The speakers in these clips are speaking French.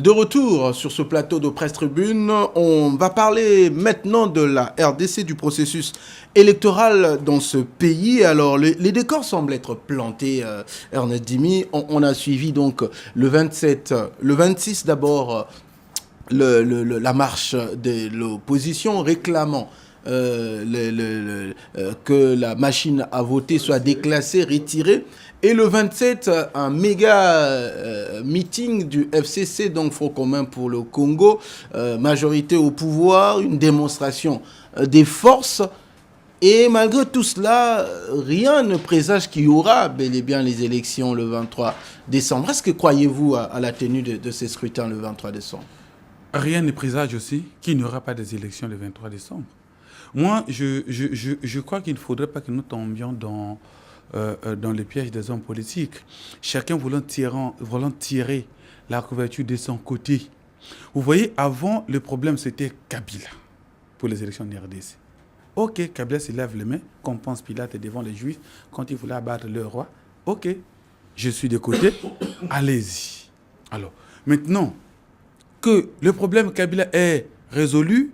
De retour sur ce plateau de Presse Tribune, on va parler maintenant de la RDC, du processus électoral dans ce pays. Alors, les décors semblent être plantés, Ernest Dimi. On a suivi donc le 27, le 26 d'abord, la marche de l'opposition réclamant que la machine à voter soit déclassée, retirée. Et le 27, un méga meeting du FCC, donc Front commun pour le Congo, majorité au pouvoir, une démonstration des forces. Et malgré tout cela, rien ne présage qu'il y aura bel et bien les élections le 23 décembre. Est-ce que croyez-vous à la tenue de ces scrutins le 23 décembre? Rien ne présage aussi qu'il n'y aura pas des élections le 23 décembre. Moi, je crois qu'il ne faudrait pas que nous tombions dans les pièges des hommes politiques. Chacun voulant tirer la couverture de son côté. Vous voyez, avant, le problème, c'était Kabila pour les élections de RDC. Ok, Kabila se lève les mains, compense Pilate devant les Juifs quand il voulait abattre le roi. Ok, je suis de côté, allez-y. Alors, maintenant que le problème Kabila est résolu,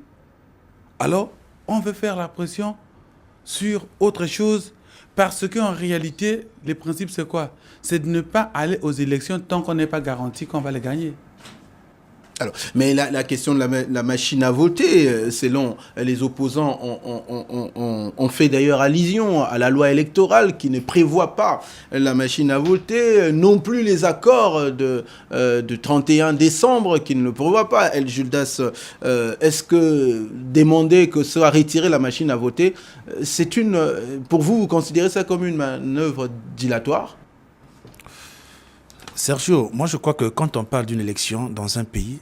alors on veut faire la pression sur autre chose. Parce qu'en réalité, le principe, c'est quoi? C'est de ne pas aller aux élections tant qu'on n'est pas garanti qu'on va les gagner. Alors, mais la question de la machine à voter, selon les opposants, on fait d'ailleurs allusion à la loi électorale qui ne prévoit pas la machine à voter, non plus les accords de 31 décembre qui ne le prévoient pas. El Gildas, est-ce que demander que soit retirée la machine à voter, pour vous, vous considérez ça comme une manœuvre dilatoire? Sergio, moi je crois que quand on parle d'une élection dans un pays,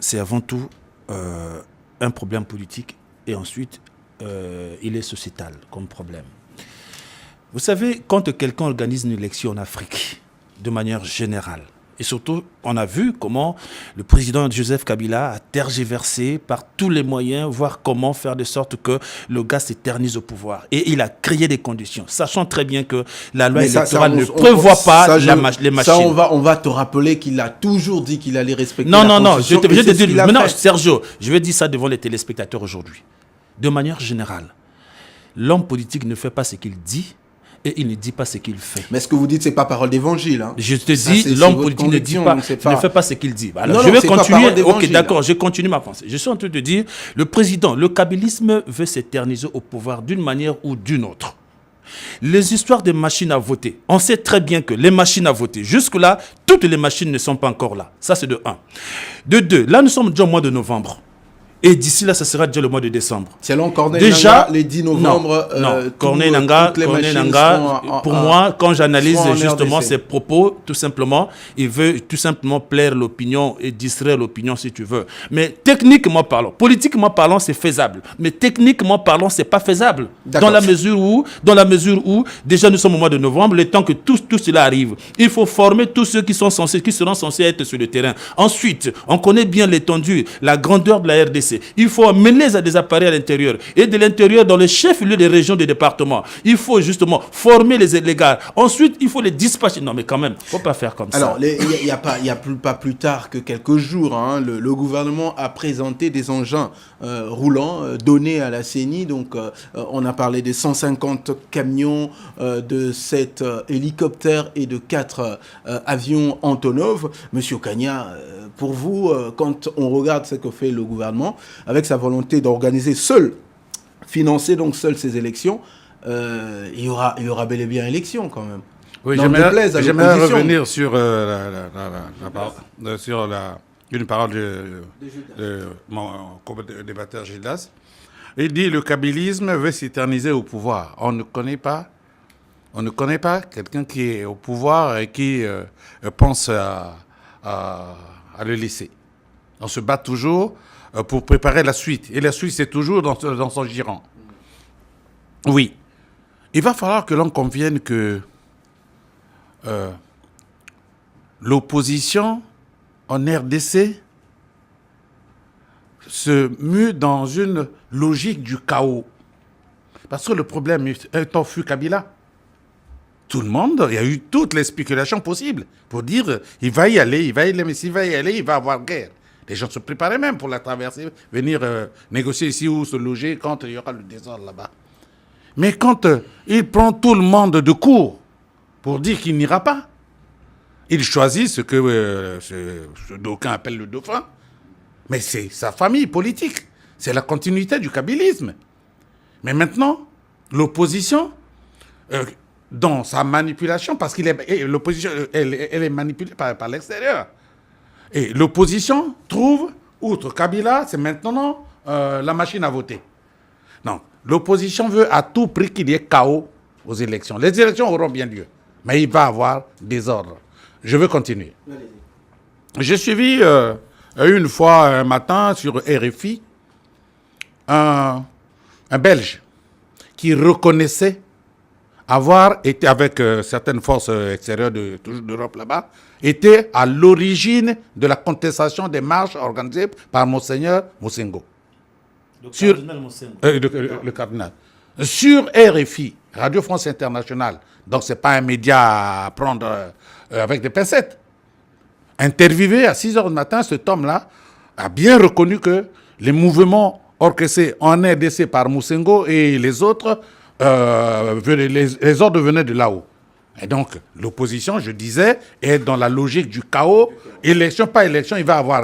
c'est avant tout un problème politique et ensuite il est sociétal comme problème. Vous savez, quand quelqu'un organise une élection en Afrique, de manière générale, et surtout, on a vu comment le président Joseph Kabila a tergiversé par tous les moyens, voir comment faire de sorte que le gars s'éternise au pouvoir. Et il a créé des conditions, sachant très bien que la loi électorale ne prévoit pas les machines. Ça, on va te rappeler qu'il a toujours dit qu'il allait respecter la Constitution. Non, je te dis, maintenant, Sergio, je vais dire ça devant les téléspectateurs aujourd'hui. De manière générale, l'homme politique ne fait pas ce qu'il dit, et il ne dit pas ce qu'il fait. Mais ce que vous dites, c'est pas parole d'évangile. Hein. Je te dis, l'homme politique ne fait pas ce qu'il dit. Alors, je vais continuer. Ok, d'accord, je continue ma pensée. Je suis en train de dire, le président, le kabylisme veut s'éterniser au pouvoir d'une manière ou d'une autre. Les histoires des machines à voter, on sait très bien que les machines à voter, jusque-là, toutes les machines ne sont pas encore là. Ça, c'est de 1. De 2, là, nous sommes déjà au mois de novembre. Et d'ici là, ça sera déjà le mois de décembre. Selon Corneille Nangaa, les 10 novembre... Non, Corneille Nangaa, pour moi, quand j'analyse justement ses propos, tout simplement, il veut tout simplement plaire l'opinion et distraire l'opinion, si tu veux. Mais techniquement parlant, politiquement parlant, c'est faisable. Mais techniquement parlant, c'est pas faisable. Dans la mesure où, déjà nous sommes au mois de novembre, le temps que tout cela arrive, il faut former tous ceux qui seront censés être sur le terrain. Ensuite, on connaît bien l'étendue, la grandeur de la RDC. Il faut amener des appareils à l'intérieur. Et de l'intérieur, dans les chefs-lieux des régions, des départements, il faut justement former les gars. Ensuite, il faut les dispatcher. Non, mais quand même, il ne faut pas faire comme ça. Alors, il n'y a pas plus tard que quelques jours, hein, le gouvernement a présenté des engins roulants donnés à la CENI. Donc, on a parlé des 150 camions, de 7 hélicoptères et de 4 avions Antonov. Monsieur Kania, pour vous, quand on regarde ce que fait le gouvernement, avec sa volonté d'organiser financer donc seul ces élections, il y aura bel et bien élection quand même. Oui, j'aimerais revenir sur une parole de mon débatteur Gildas. Il dit le kabylisme veut s'éterniser au pouvoir. On ne connaît pas quelqu'un qui est au pouvoir et qui pense à le laisser. On se bat toujours pour préparer la suite. Et la suite, c'est toujours dans son giron. Oui. Il va falloir que l'on convienne que l'opposition en RDC se mue dans une logique du chaos. Parce que le problème est fut Kabila. tout le monde, il y a eu toutes les spéculations possibles pour dire il va y aller, mais s'il va y aller, il va avoir guerre. Les gens se préparaient même pour la traverser, venir négocier ici ou se loger quand il y aura le désordre là-bas. Mais quand il prend tout le monde de court pour dire qu'il n'ira pas, il choisit ce que ce d'aucuns appellent le dauphin. Mais c'est sa famille politique. C'est la continuité du kabylisme. Mais maintenant, l'opposition, dans sa manipulation, parce que l'opposition, elle est manipulée par l'extérieur. Et l'opposition trouve, outre Kabila, c'est maintenant la machine à voter. Non, l'opposition veut à tout prix qu'il y ait chaos aux élections. Les élections auront bien lieu, mais il va y avoir désordre. Je veux continuer. J'ai suivi une fois un matin sur RFI un Belge qui reconnaissait avoir été avec certaines forces extérieures d'Europe là-bas, était à l'origine de la contestation des marches organisées par Monseigneur Mosengo. Le cardinal. Sur RFI, Radio France Internationale, donc ce n'est pas un média à prendre avec des pincettes. Interviewé à 6h du matin, cet homme-là a bien reconnu que les mouvements orchestrés en RDC par Mosengo et les autres, les ordres venaient de là-haut. Et donc, l'opposition, je disais, est dans la logique du chaos. Élection, pas élection, il va y avoir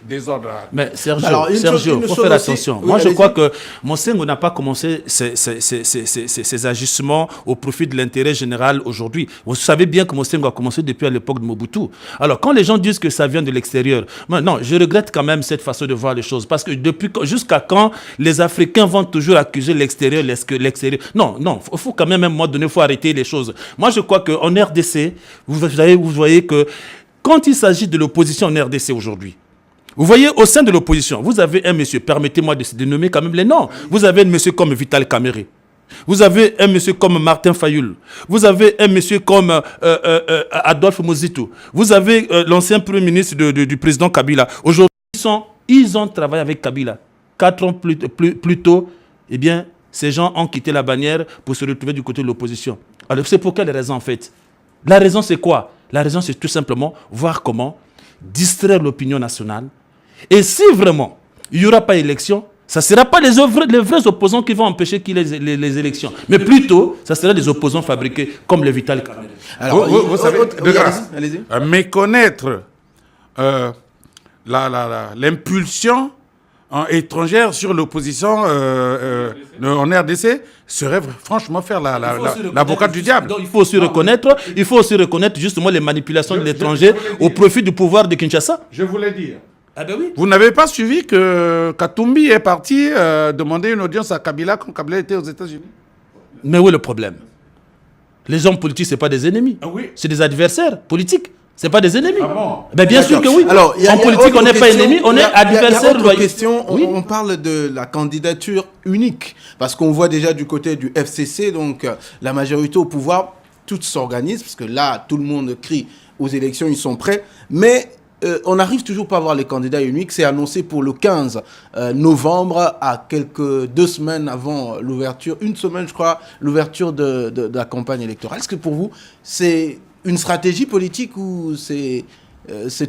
désordre. Mais Sergio, il faut faire attention. Oui, moi, je crois que Mosengo n'a pas commencé ces ajustements au profit de l'intérêt général aujourd'hui. Vous savez bien que Mosengo a commencé depuis à l'époque de Mobutu. Alors, quand les gens disent que ça vient de l'extérieur, non, je regrette quand même cette façon de voir les choses. Parce que jusqu'à quand les Africains vont toujours accuser l'extérieur, Non, il faut quand même, à un moment donné, il faut arrêter les choses. Moi, je crois qu'en RDC, vous voyez que quand il s'agit de l'opposition en RDC aujourd'hui, vous voyez, au sein de l'opposition, vous avez un monsieur, permettez-moi de nommer quand même les noms. Vous avez un monsieur comme Vital Kamerhe. Vous avez un monsieur comme Martin Fayoul. Vous avez un monsieur comme Adolphe Mozitu. Vous avez l'ancien premier ministre du président Kabila. Aujourd'hui, ils ont travaillé avec Kabila. 4 ans plus tôt, eh bien, ces gens ont quitté la bannière pour se retrouver du côté de l'opposition. Alors, c'est pour quelle raison, en fait? La raison, c'est quoi? La raison, c'est tout simplement voir comment distraire l'opinion nationale. Et si vraiment il n'y aura pas élection, ça ne sera pas les vrais opposants qui vont empêcher qu'il y ait les élections. Mais plutôt, ça sera des opposants fabriqués comme le Vital Kamerhe. Alors, vous savez, de grâce, méconnaître l'impulsion étrangère sur l'opposition en RDC serait franchement faire l'avocat du diable. Donc, il faut aussi reconnaître justement les manipulations de l'étranger au profit du pouvoir de Kinshasa. Je voulais dire. Ah ben oui. Vous n'avez pas suivi que Katumbi est parti demander une audience à Kabila quand Kabila était aux États-Unis? Mais où est le problème? Les hommes politiques, ce n'est pas des ennemis. Ah oui. C'est des adversaires politiques. Ce n'est pas des ennemis. Ah bon? Ben bien sûr que oui. Alors, en politique, on n'est pas ennemis, on est adversaire. Oui. On parle de la candidature unique. Parce qu'on voit déjà du côté du FCC, donc la majorité au pouvoir, toutes s'organisent. Parce que là, tout le monde crie aux élections, ils sont prêts. Mais on n'arrive toujours pas à voir les candidats uniques. C'est annoncé pour le 15 novembre, à 2 semaines avant l'ouverture, 1 semaine, je crois, l'ouverture de la campagne électorale. Est-ce que pour vous, c'est une stratégie politique ou c'est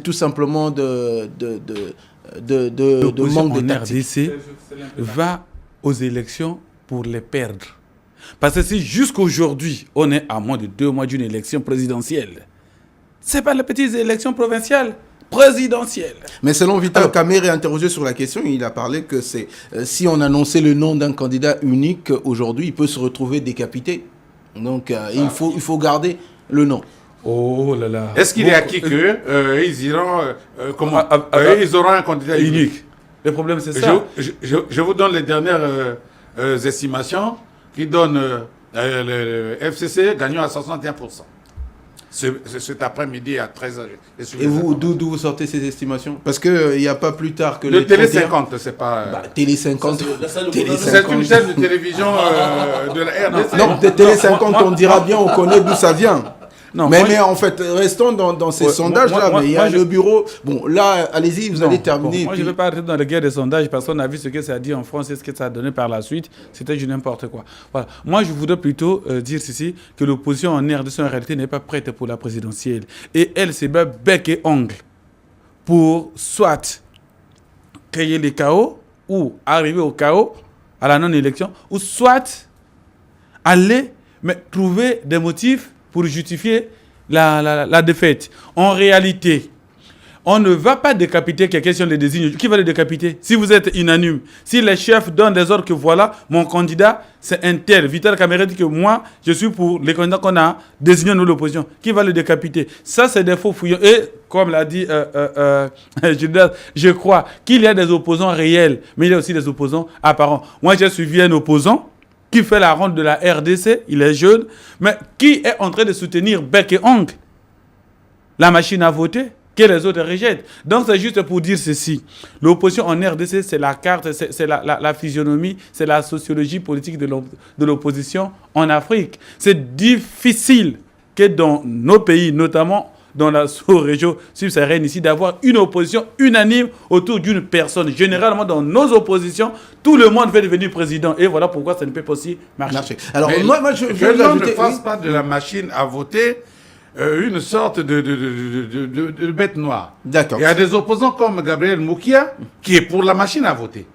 tout simplement de manque de tactique? RDC va aux élections pour les perdre. Parce que si jusqu'aujourd'hui, on est à moins de 2 mois d'une élection présidentielle, ce n'est pas les petites élections provinciales, présidentielles. Mais selon Vital Kamerhe, interrogé sur la question, il a parlé que si on annonçait le nom d'un candidat unique aujourd'hui, il peut se retrouver décapité. Donc il faut garder le nom. Oh là là. Est-ce qu'il est acquis qu'ils iront ils auront un candidat unique? Le problème, c'est ça. Je vous donne les dernières estimations qui donnent le FCC gagnant à 61%. Cet après-midi à 13h. Et vous, d'où vous sortez ces estimations? Parce qu'il n'y a pas plus tard que le Télé 50, c'est pas... Télé 50. C'est une chaîne de télévision de la RDC. Non, Télé 50, on dira bien, on connaît d'où ça vient. Non, mais en fait, restons dans ces sondages-là. Mais il y a le bureau. Bon, là, allez-y, vous allez terminer. Moi, je ne vais pas arrêter dans la guerre des sondages. Personne n'a vu ce que ça a dit en France et ce que ça a donné par la suite. C'était du n'importe quoi. Voilà. Moi, je voudrais plutôt dire ceci, que l'opposition en RDC, en réalité, n'est pas prête pour la présidentielle. Et elle se bat bec et ongle pour soit créer le chaos ou arriver au chaos à la non-élection, ou soit aller trouver des motifs pour justifier la défaite. En réalité, on ne va pas décapiter quelqu'un si on le désigne. Qui va le décapiter? Si vous êtes unanime, si les chefs donnent des ordres que voilà, mon candidat, c'est un tel. Vital Kamerhe dit que moi, je suis pour les candidats qu'on a désignés nous l'opposition. Qui va le décapiter? Ça, c'est des faux fouillons. Et, comme l'a dit Gildas, je crois qu'il y a des opposants réels, mais il y a aussi des opposants apparents. Moi, j'ai suivi un opposant qui fait la ronde de la RDC, il est jeune, mais qui est en train de soutenir bec et ongle la machine à voter que les autres rejettent. Donc c'est juste pour dire ceci. L'opposition en RDC, c'est la carte, c'est la physionomie, c'est la sociologie politique de l'opposition en Afrique. C'est difficile que dans nos pays, notamment dans la sous-région subsaharienne ici, d'avoir une opposition unanime autour d'une personne. Généralement, dans nos oppositions, tout le monde veut devenir président. Et voilà pourquoi ça ne peut pas aussi marcher. Alors, moi, je ne fasse pas de la machine à voter une sorte de bête noire. D'accord. Il y a des opposants comme Gabriel Moukia qui est pour la machine à voter.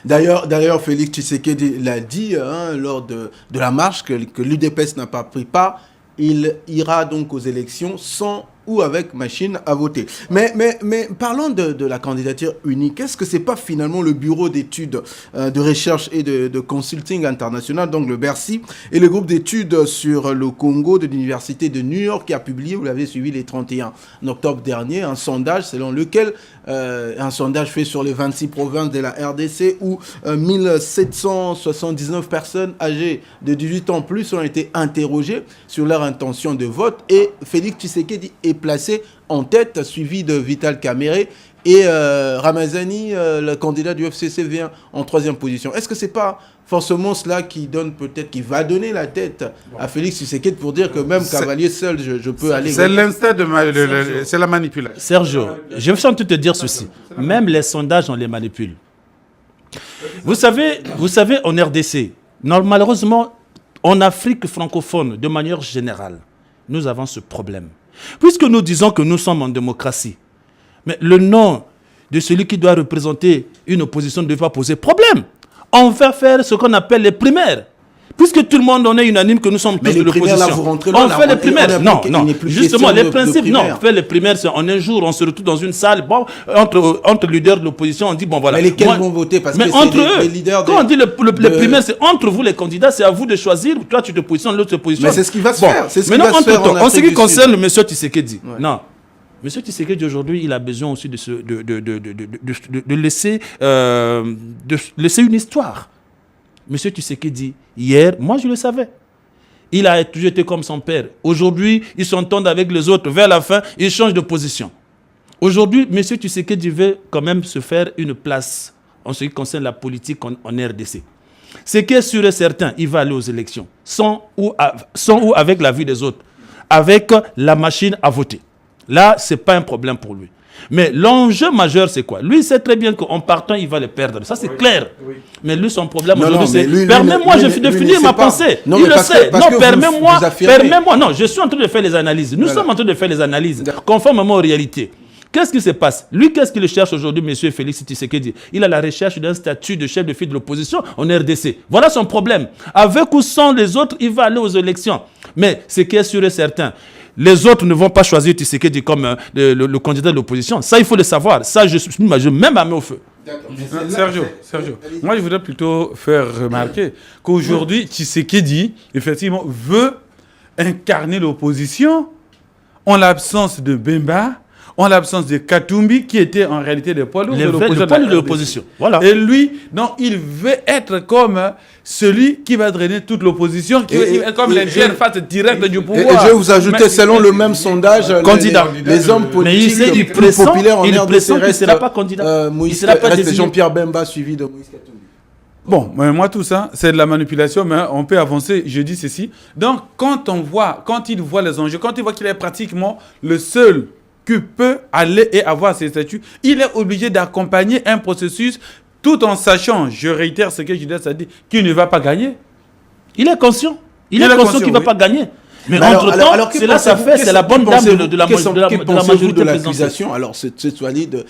D'ailleurs, Félix Tshisekedi l'a dit lors de la marche que l'UDPS n'a pas pris part. Il ira donc aux élections sans ou avec machine à voter. Mais parlons de la candidature unique. Est-ce que c'est pas finalement le bureau d'études, de recherche et de consulting international, donc le Bercy, et le groupe d'études sur le Congo de l'Université de New York qui a publié, vous l'avez suivi, les 31 octobre dernier, un sondage selon lequel, un sondage fait sur les 26 provinces de la RDC où 1779 personnes âgées de 18 ans plus ont été interrogées sur leur intention de vote, et Félix Tshisekedi est placé en tête, suivi de Vital Kamerhe, et Ramazani, le candidat du FCC, vient en 3e position. Est-ce que c'est pas forcément cela qui va donner la tête à Félix Tshisekedi pour dire que même cavalier seul, je peux aller... C'est l'instinct c'est la manipulation. Sergio, je veux surtout te dire ceci. Même les sondages, on les manipule. Vous savez, en RDC, malheureusement, en Afrique francophone, de manière générale, nous avons ce problème. Puisque nous disons que nous sommes en démocratie, mais le nom de celui qui doit représenter une opposition ne doit pas poser problème. On va faire ce qu'on appelle les primaires. Puisque tout le monde en est unanime que nous sommes tous de l'opposition. On fait les primaires. Non. Justement, les principes, non. On fait les primaires, c'est en un jour, on se retrouve dans une salle, bon, entre leaders de l'opposition, on dit, bon voilà. Mais lesquels vont voter? Parce que entre eux, les leaders quand on dit les primaires, c'est entre vous les candidats, c'est à vous de choisir. Toi, tu te positionnes, l'autre se positionne. Mais c'est ce qui va se faire. Maintenant, en ce qui concerne le monsieur Tshisekedi, non. Monsieur Tshisekedi, aujourd'hui, il a besoin aussi de laisser une histoire. Monsieur Tshisekedi, hier, moi je le savais. Il a toujours été comme son père. Aujourd'hui, ils s'entendent avec les autres. Vers la fin, ils changent de position. Aujourd'hui, monsieur Tshisekedi veut quand même se faire une place en ce qui concerne la politique en RDC. Ce qui est sûr et certain, il va aller aux élections, sans ou avec l'avis des autres, avec la machine à voter. Là, ce n'est pas un problème pour lui. Mais l'enjeu majeur, c'est quoi? Lui, il sait très bien qu'en partant, il va le perdre. Ça, c'est clair. Oui. Mais lui, son problème aujourd'hui, c'est... Permets-moi de finir ma pensée. Il le sait. Non, permets-moi. Non, je suis en train de faire les analyses. Nous sommes en train de faire les analyses, conformément aux réalités. Qu'est-ce qui se passe? Lui, qu'est-ce qu'il cherche aujourd'hui, M. Félix Tshisekedi? Il a la recherche d'un statut de chef de file de l'opposition en RDC. Voilà son problème. Avec ou sans les autres, il va aller aux élections. Mais ce qui est sûr et certain, les autres ne vont pas choisir Tshisekedi comme le candidat de l'opposition. Ça, il faut le savoir. Ça, je mets ma main au feu. Sergio, moi, je voudrais plutôt faire remarquer qu'aujourd'hui, Tshisekedi, effectivement, veut incarner l'opposition en l'absence de Bemba, en l'absence de Katumbi, qui était en réalité des poids lourds de l'opposition. Voilà. Et lui, non, il veut être comme celui qui va drainer toute l'opposition, qui est comme l'interface directe du pouvoir. Et je vais vous ajouter, selon le même sondage, candidat. Les hommes politiques les plus populaires en RDC restent pas candidat. Jean-Pierre Bemba, suivi de Moïse Katumbi. Bon, mais moi, tout ça, c'est de la manipulation, mais on peut avancer. Je dis ceci. Donc, quand il voit les enjeux, quand il voit qu'il est pratiquement le seul qui peut aller et avoir ses statuts, il est obligé d'accompagner un processus tout en sachant, je réitère ce que Judas a dit, qu'il ne va pas gagner. Il est conscient. Il est conscient qu'il ne va pas gagner. Mais alors, c'est là ça fait, c'est la bonne dame de la majorité de l'accusation. Alors, c'est celui de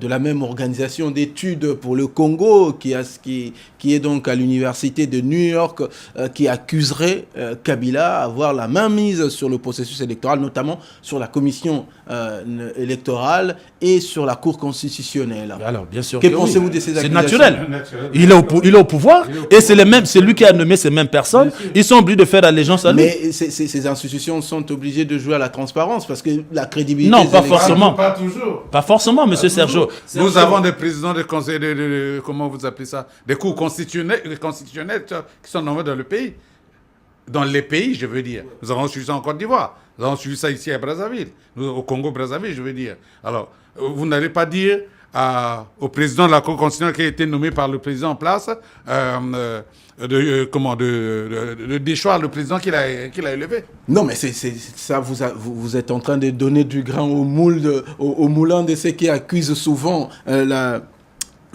la même organisation d'études pour le Congo qui est donc à l'université de New York, qui accuserait Kabila d'avoir la main mise sur le processus électoral, notamment sur la commission électorale et sur la Cour constitutionnelle. Alors, bien sûr. Que pensez-vous de ces accusations? C'est naturel. Il est au pouvoir et c'est lui qui a nommé ces mêmes personnes. Ils sont obligés de faire allégeance à lui. Mais ces institutions sont obligées de jouer à la transparence parce que la crédibilité... Non, pas forcément. Pas toujours. Pas forcément, monsieur Sergio. Nous avons des présidents de conseils comment vous appelez ça? Des cours constitutionnels qui sont nommés dans le pays. Dans les pays, je veux dire. Nous avons suivi ça en Côte d'Ivoire. Nous avons suivi ça ici à Brazzaville. Au Congo-Brazzaville, je veux dire. Alors, vous n'allez pas dire au président de la Cour constitutionnelle qui a été nommé par le président en place de déchoir le président qu'il a élevé. Non, mais c'est ça, vous êtes en train de donner du grain au moulin de ceux qui accusent souvent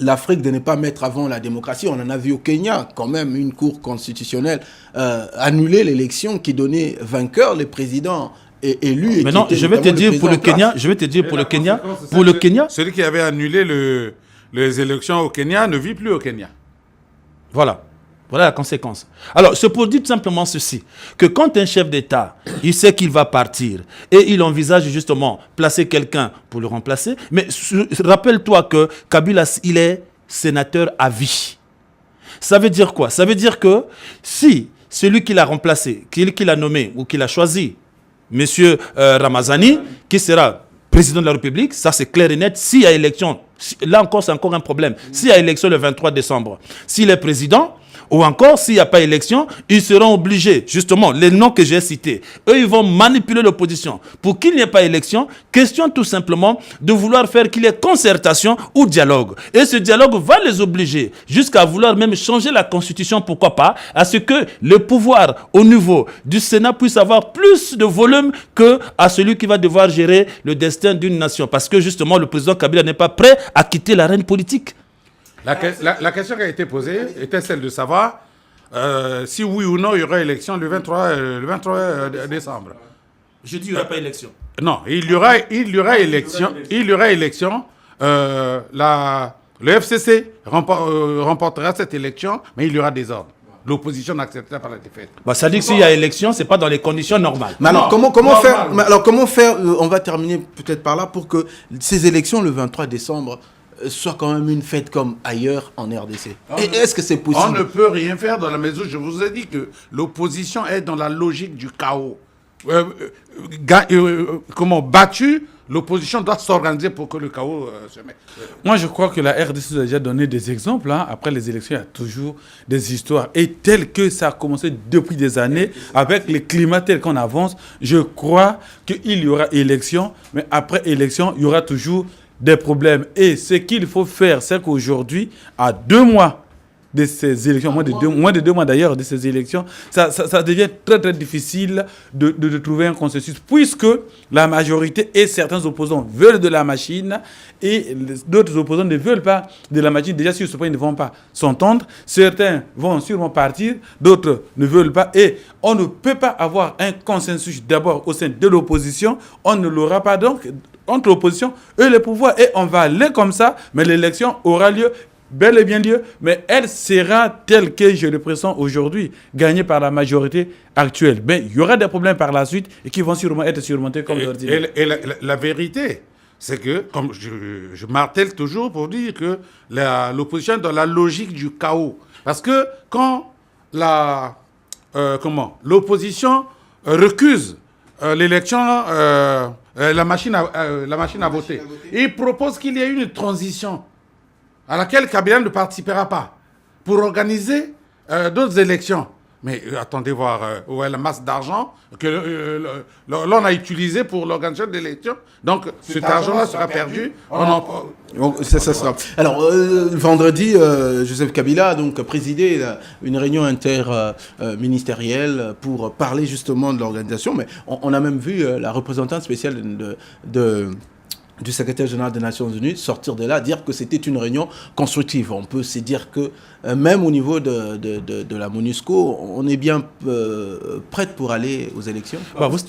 l'Afrique de ne pas mettre avant la démocratie. On en a vu au Kenya, quand même, une cour constitutionnelle annuler l'élection qui donnait vainqueur le président élu. Mais non, je vais te dire pour le Kenya, celui qui avait annulé les élections au Kenya ne vit plus au Kenya. Voilà la conséquence. Alors, c'est pour dire tout simplement ceci, que quand un chef d'État, il sait qu'il va partir et il envisage justement placer quelqu'un pour le remplacer, mais rappelle-toi que Kabila, il est sénateur à vie. Ça veut dire quoi? Ça veut dire que si celui qui l'a remplacé, qui l'a nommé ou qui l'a choisi, monsieur Ramazani, qui sera président de la République, ça c'est clair et net, s'il y a élection, là encore c'est encore un problème, s'il y a élection le 23 décembre, s'il est président, ou encore, s'il n'y a pas élection, ils seront obligés, justement, les noms que j'ai cités, eux, ils vont manipuler l'opposition. Pour qu'il n'y ait pas élection, question tout simplement de vouloir faire qu'il y ait concertation ou dialogue. Et ce dialogue va les obliger, jusqu'à vouloir même changer la Constitution, pourquoi pas, à ce que le pouvoir au niveau du Sénat puisse avoir plus de volume qu'à celui qui va devoir gérer le destin d'une nation. Parce que, justement, le président Kabila n'est pas prêt à quitter l'arène politique. La question qui a été posée était celle de savoir si oui ou non il y aura élection le 23 décembre. Je dis il n'y aura pas élection. Non, il y aura élection. Le FCC remportera cette élection, mais il y aura des ordres. L'opposition n'acceptera pas la défaite. Ça dit que s'il y a élection, ce n'est pas dans les conditions normales. Mais alors, comment faire, on va terminer peut-être par là, pour que ces élections le 23 décembre soit quand même une fête comme ailleurs en RDC. Est-ce que c'est possible? On ne peut rien faire dans la mesure où je vous ai dit que l'opposition est dans la logique du chaos. Battue, l'opposition doit s'organiser pour que le chaos se mette. Moi, je crois que la RDC nous a déjà donné des exemples. Après les élections, il y a toujours des histoires. Et tel que ça a commencé depuis des années, avec le climat tel qu'on avance, je crois qu'il y aura élection. Mais après élection, il y aura toujours des problèmes. Et ce qu'il faut faire, c'est qu'aujourd'hui, à 2 mois de ces élections, moins de 2 mois d'ailleurs de ces élections, ça devient très très difficile de trouver un consensus, puisque la majorité et certains opposants veulent de la machine et d'autres opposants ne veulent pas de la machine. Déjà, sur ce point, ils ne vont pas s'entendre. Certains vont sûrement partir, d'autres ne veulent pas. Et on ne peut pas avoir un consensus d'abord au sein de l'opposition. On ne l'aura pas donc entre l'opposition et le pouvoir. Et on va aller comme ça, mais l'élection aura lieu, bel et bien lieu, mais elle sera telle que je le pressens aujourd'hui, gagnée par la majorité actuelle. Mais il y aura des problèmes par la suite et qui vont sûrement être surmontés comme d'ordinaire. Et la vérité, c'est que, comme je martèle toujours pour dire que l'opposition est dans la logique du chaos. Parce que quand l'opposition recuse l'élection, la machine à voter, il propose qu'il y ait une transition à laquelle Kabila ne participera pas, pour organiser d'autres élections. Mais attendez voir où est la masse d'argent que l'on a utilisé pour l'organisation de l'élection. Donc cet argent-là sera perdu. Ça sera. Alors, vendredi, Joseph Kabila a donc présidé une réunion interministérielle pour parler justement de l'organisation. Mais on a même vu la représentante spéciale du secrétaire général des Nations Unies sortir de là, dire que c'était une réunion constructive. On peut se dire que même au niveau de la MONUSCO, on est bien prête pour aller aux élections.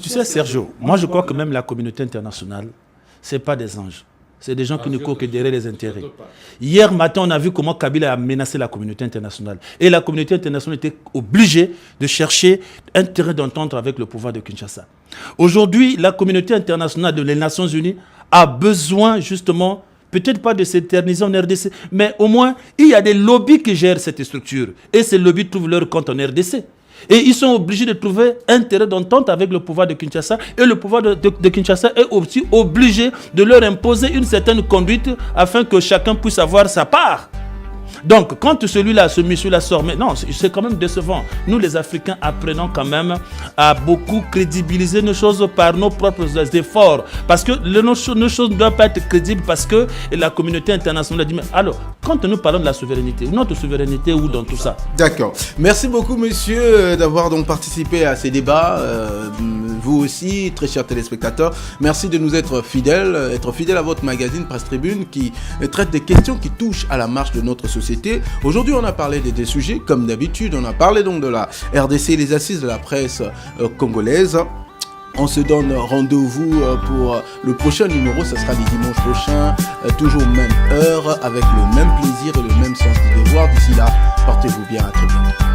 Tu sais, Sergio, moi je crois que même la communauté internationale, ce n'est pas des anges. C'est des gens qui ne courent que derrière les intérêts. Hier matin, on a vu comment Kabila a menacé la communauté internationale. Et la communauté internationale était obligée de chercher un terrain d'entente avec le pouvoir de Kinshasa. Aujourd'hui, la communauté internationale des Nations Unies a besoin justement, peut-être pas de s'éterniser en RDC, mais au moins, il y a des lobbies qui gèrent cette structure. Et ces lobbies trouvent leur compte en RDC. Et ils sont obligés de trouver un terrain d'entente avec le pouvoir de Kinshasa. Et le pouvoir de Kinshasa est aussi obligé de leur imposer une certaine conduite afin que chacun puisse avoir sa part. Donc, quand ce monsieur-là sort, mais non, c'est quand même décevant. Nous, les Africains, apprenons quand même à beaucoup crédibiliser nos choses par nos propres efforts. Parce que nos choses ne doivent pas être crédibles parce que la communauté internationale a dit, mais alors, quand nous parlons de la souveraineté, notre souveraineté où dans tout ça? D'accord. Merci beaucoup, monsieur, d'avoir donc participé à ces débats. Vous aussi, très chers téléspectateurs, merci de nous être fidèles à votre magazine Presse Tribune qui traite des questions qui touchent à la marche de notre société. Aujourd'hui, on a parlé des sujets, comme d'habitude, on a parlé donc de la RDC, les assises de la presse congolaise. On se donne rendez-vous pour le prochain numéro, ce sera le dimanche prochain, toujours même heure, avec le même plaisir et le même sens du devoir. D'ici là, portez-vous bien, à très bientôt.